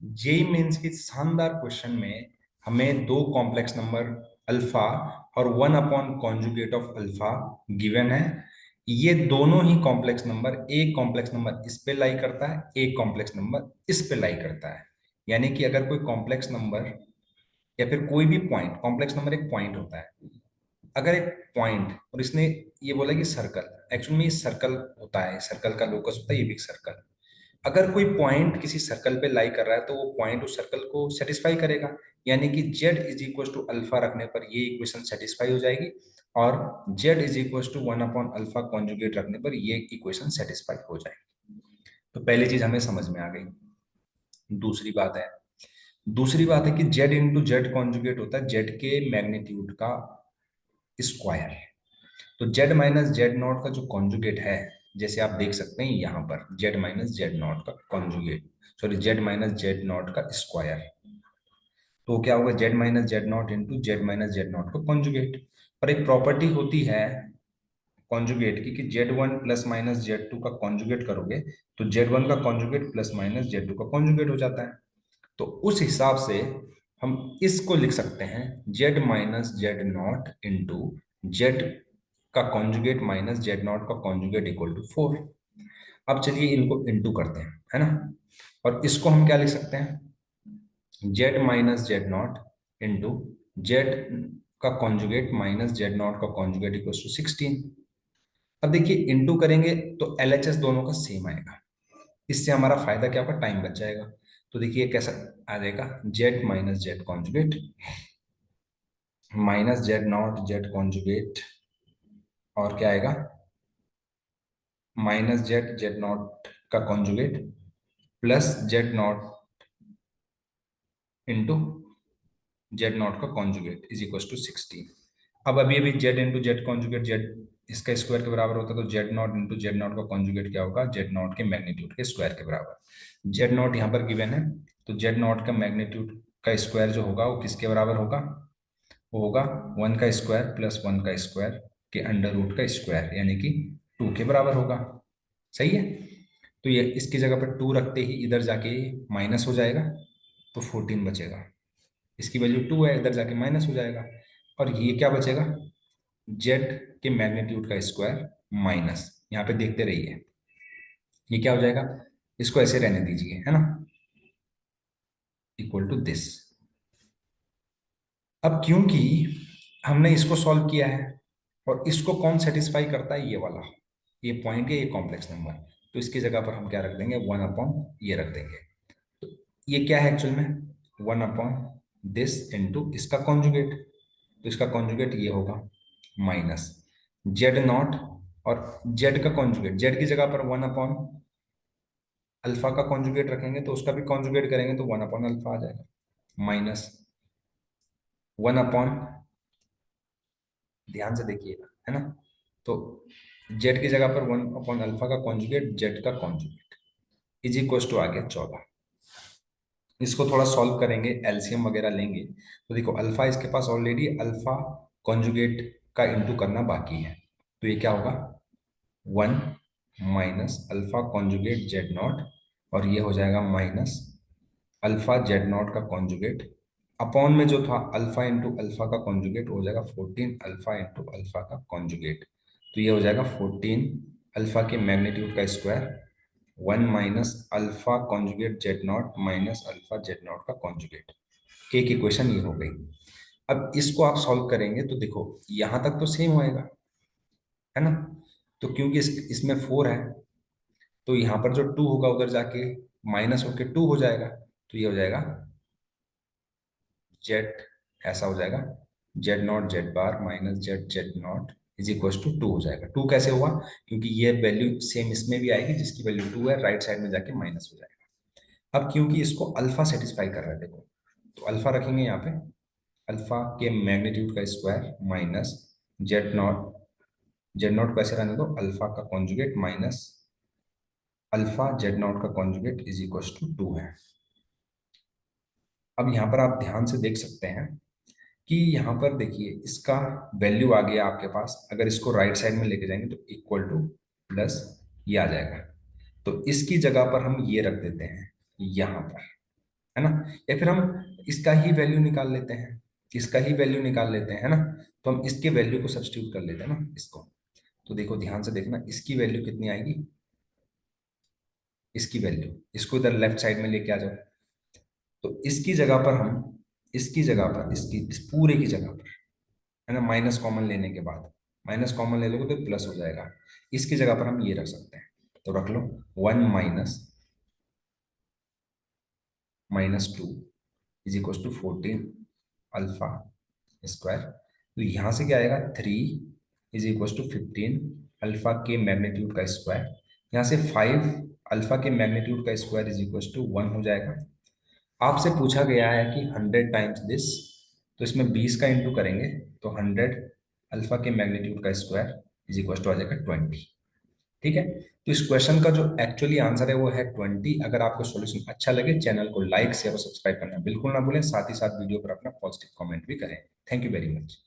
JEE mains की शानदार question में हमें दो कॉम्प्लेक्स नंबर अल्फा और one upon conjugate of alpha given है। ये दोनों ही कॉम्प्लेक्स नंबर, एक कॉम्प्लेक्स नंबर इस पे लाई करता है, एक कॉम्प्लेक्स नंबर इस पे लाई करता है। यानी कि अगर कोई कॉम्प्लेक्स नंबर या फिर कोई भी पॉइंट, कॉम्प्लेक्स नंबर एक पॉइंट होता है, अगर एक पॉइंट और इसने ये बोला कि सर्कल, एक्चुअली में ये सर्कल होता है, सर्कल का लोकस होता है, ये भी सर्कल। अगर कोई पॉइंट किसी सर्कल पे लाई कर रहा है तो वो पॉइंट उस सर्कल को सेटिस्फाई करेगा। यानी कि z is equal to alpha रखने पर ये इक्वेशन सेटिस्फाई हो जाएगी, और z is equal to one upon alpha conjugate रखने पर ये इक्वेशन सेटिस्फाई हो जाएगी। तो पहली चीज हमें समझ में आ गई। दूसरी बात है कि z इंटू जेड कॉन्जुगेट होता है z के मैग्नीट्यूड का स्क्वायर। तो z माइनस जेड नॉट का जो कॉन्जुगेट है, जैसे आप देख सकते हैं यहाँ पर z माइनस जेड नॉट का conjugate, sorry z minus Z not का स्क्वायर, तो क्या होगा z minus Z not into Z minus Z not का कॉन्जुगेट। और एक प्रॉपर्टी होती है कॉन्जुगेट की कि z1 प्लस माइनस z2 का कॉन्जुगेट करोगे तो z1 का कॉन्जुगेट प्लस माइनस z2 का कॉन्जुगेट हो जाता है। तो उस हिसाब से हम इसको लिख सकते हैं z minus Z not into Z का कॉन्जुगेट माइनस जेड नॉट का कॉन्जुगेट इक्वल टू 4। अब चलिए इनको इंटू करते हैं, है ना। और इसको हम क्या लिख सकते हैं, Z minus Z not into Z का कॉन्जुगेट माइनस जेड नॉट का कॉन्जुगेट इक्वल टू 16। अब देखिए इंटू करेंगे तो एलएचएस दोनों का सेम आएगा। इससे हमारा फायदा क्या होगा, टाइम बच जाएगा। तो देखिए कैसा आ जाएगा, Z minus Z conjugate minus Z naught Z conjugate, और क्या आएगा, माइनस जेड जेड नॉट का conjugate plus Z not into Z not का कॉन्जुगेट इज इक्वल टू 16। अब अभी अभी Z into Z conjugate Z इसका स्क्वायर के बराबर होता है, तो Z not into Z not का कॉन्जुगेट क्या होगा, जेड नॉट के मैग्नीट्यूड के स्क्वायर के बराबर। जेड नॉट यहाँ पर गिवन है, तो जेड नॉट का मैग्नीट्यूड का स्क्वायर जो होगा वो किसके बराबर होगा, वो होगा 1 का स्क्वायर प्लस 1 का स्क्वायर के अंडर रूट का स्क्वायर, यानी कि 2 के बराबर होगा। सही है। तो ये इसकी जगह पर 2 रखते ही इधर जाके माइनस हो जाएगा, तो 14 बचेगा। इसकी वैल्यू 2 है, इधर जाके माइनस हो जाएगा। और ये क्या बचेगा, जेड के मैग्नीट्यूड का स्क्वायर माइनस, यहाँ पे देखते रहिए ये क्या हो जाएगा, इसको ऐसे रहने दीजिए, है ना, इक्वल टू दिस। अब क्योंकि हमने इसको सॉल्व किया है और इसको कौन सेटिस्फाई करता है, ये वाला, ये पॉइंट है, ये कॉम्प्लेक्स नंबर, तो इसकी जगह पर हम क्या रख देंगे, वन अपॉन ये रख देंगे। तो ये क्या है एक्चुअल में, वन अपॉन दिस इंटू इसका कॉन्जुगेट, तो इसका कॉन्जुगेट ये होगा माइनस जेड नॉट, और जेड का कॉन्जुगेट, जेड की जगह पर वन अपॉन अल्फा का कॉन्जुगेट रखेंगे तो उसका भी कॉन्जुगेट करेंगे तो वन अपॉन अल्फा आ जाएगा, माइनस वन अपॉन, ध्यान से देखिएगा, है ना, तो जेड की जगह पर वन अपॉन अल्फा का कॉन्जुगेट जेड का कॉन्जुगेट इज इक्वल टू आ गया 14। इसको थोड़ा सॉल्व करेंगे, एलसीएम वगैरह लेंगे, तो देखो अल्फा इसके पास ऑलरेडी अल्फा कॉन्जुगेट का इंटू करना बाकी है, तो ये क्या होगा 1 minus alpha conjugate Z not, और ये हो जाएगा माइनस अल्फा जेड नॉट का कॉन्जुगेट अपॉन में जो था अल्फा इंटू अल्फा का कॉन्जुगेट हो जाएगा 14 अल्फा इंटू अल्फा का कॉन्जुगेट, तो ये हो जाएगा 14 अल्फा के मैग्नीट्यूड का square 1 minus alpha conjugate Z not minus alpha Z not का कॉन्जुगेट। एक इक्वेशन ये हो गई। अब इसको आप सॉल्व करेंगे तो देखो यहां तक तो सेम होएगा, है ना, तो क्योंकि इसमें 4 है तो यहाँ पर जो 2 होगा उधर जाके माइनस होके 2 हो जाएगा, तो ये हो जाएगा जेड, ऐसा हो जाएगा Z naught Z bar minus Z Z naught is equal to 2 हो जाएगा। 2 कैसे हुआ, क्योंकि ये वैल्यू सेम इसमें भी आएगी, जिसकी वैल्यू 2 है राइट साइड में जाके माइनस हो जाएगा। अब क्योंकि इसको अल्फा सेटिस्फाई कर रहा है, देखो तो अल्फा रखेंगे यहाँ पे, अल्फा के मैग्नीट्यूड का square minus Z naught, Z not को ऐसे रहने दो, अल्फा का conjugate minus alpha Z not का कॉन्जुगेट इज इक्वल टू 2 है। अब यहाँ पर आप ध्यान से देख सकते हैं कि यहाँ पर देखिए इसका वैल्यू आ गया आपके पास, अगर इसको राइट साइड में लेके जाएंगे तो इक्वल टू प्लस ये आ जाएगा, तो इसकी जगह पर हम ये रख देते हैं यहाँ पर, है ना। या फिर हम इसका ही वैल्यू निकाल लेते हैं, इसका ही वैल्यू निकाल लेते हैं, है ना। तो हम इसके वैल्यू को सब्स्टिट्यूट कर लेते हैं ना इसको। तो देखो ध्यान से देखना, इसकी वैल्यू कितनी आएगी, इसकी वैल्यू, इसको इधर लेफ्ट साइड में लेके आ जाओ। तो इसकी जगह पर हम, इसकी जगह पर, इसकी इस पूरे की जगह पर, है ना, माइनस कॉमन लेने के बाद, माइनस कॉमन ले लोगे तो प्लस हो जाएगा। इसकी जगह पर हम ये रख सकते हैं, तो रख लो 1 - -2 is equal to 14 alpha square. तो यहां से क्या आएगा, 3 इज इक्वल टू 15 अल्फा के मैग्नीट्यूड का स्क्वायर। यहाँ से 5 अल्फा के मैग्नीट्यूड का स्क्वायर इज इक्वल टू 1 हो जाएगा। आपसे पूछा गया है कि 100 टाइम्स दिस, तो इसमें 20 का इंटू करेंगे तो 100 अल्फा के मैग्नीट्यूड का स्क्वायर इज इक्वल टू आ जाएगा 20। ठीक है। तो इस क्वेश्चन का जो एक्चुअली आंसर है वो है 20। अगर आपको सॉल्यूशन अच्छा लगे, चैनल को लाइक शेयर और सब्सक्राइब करना बिल्कुल ना भूलें, साथ ही साथ वीडियो पर अपना पॉजिटिव कमेंट भी करें। Thank you very much.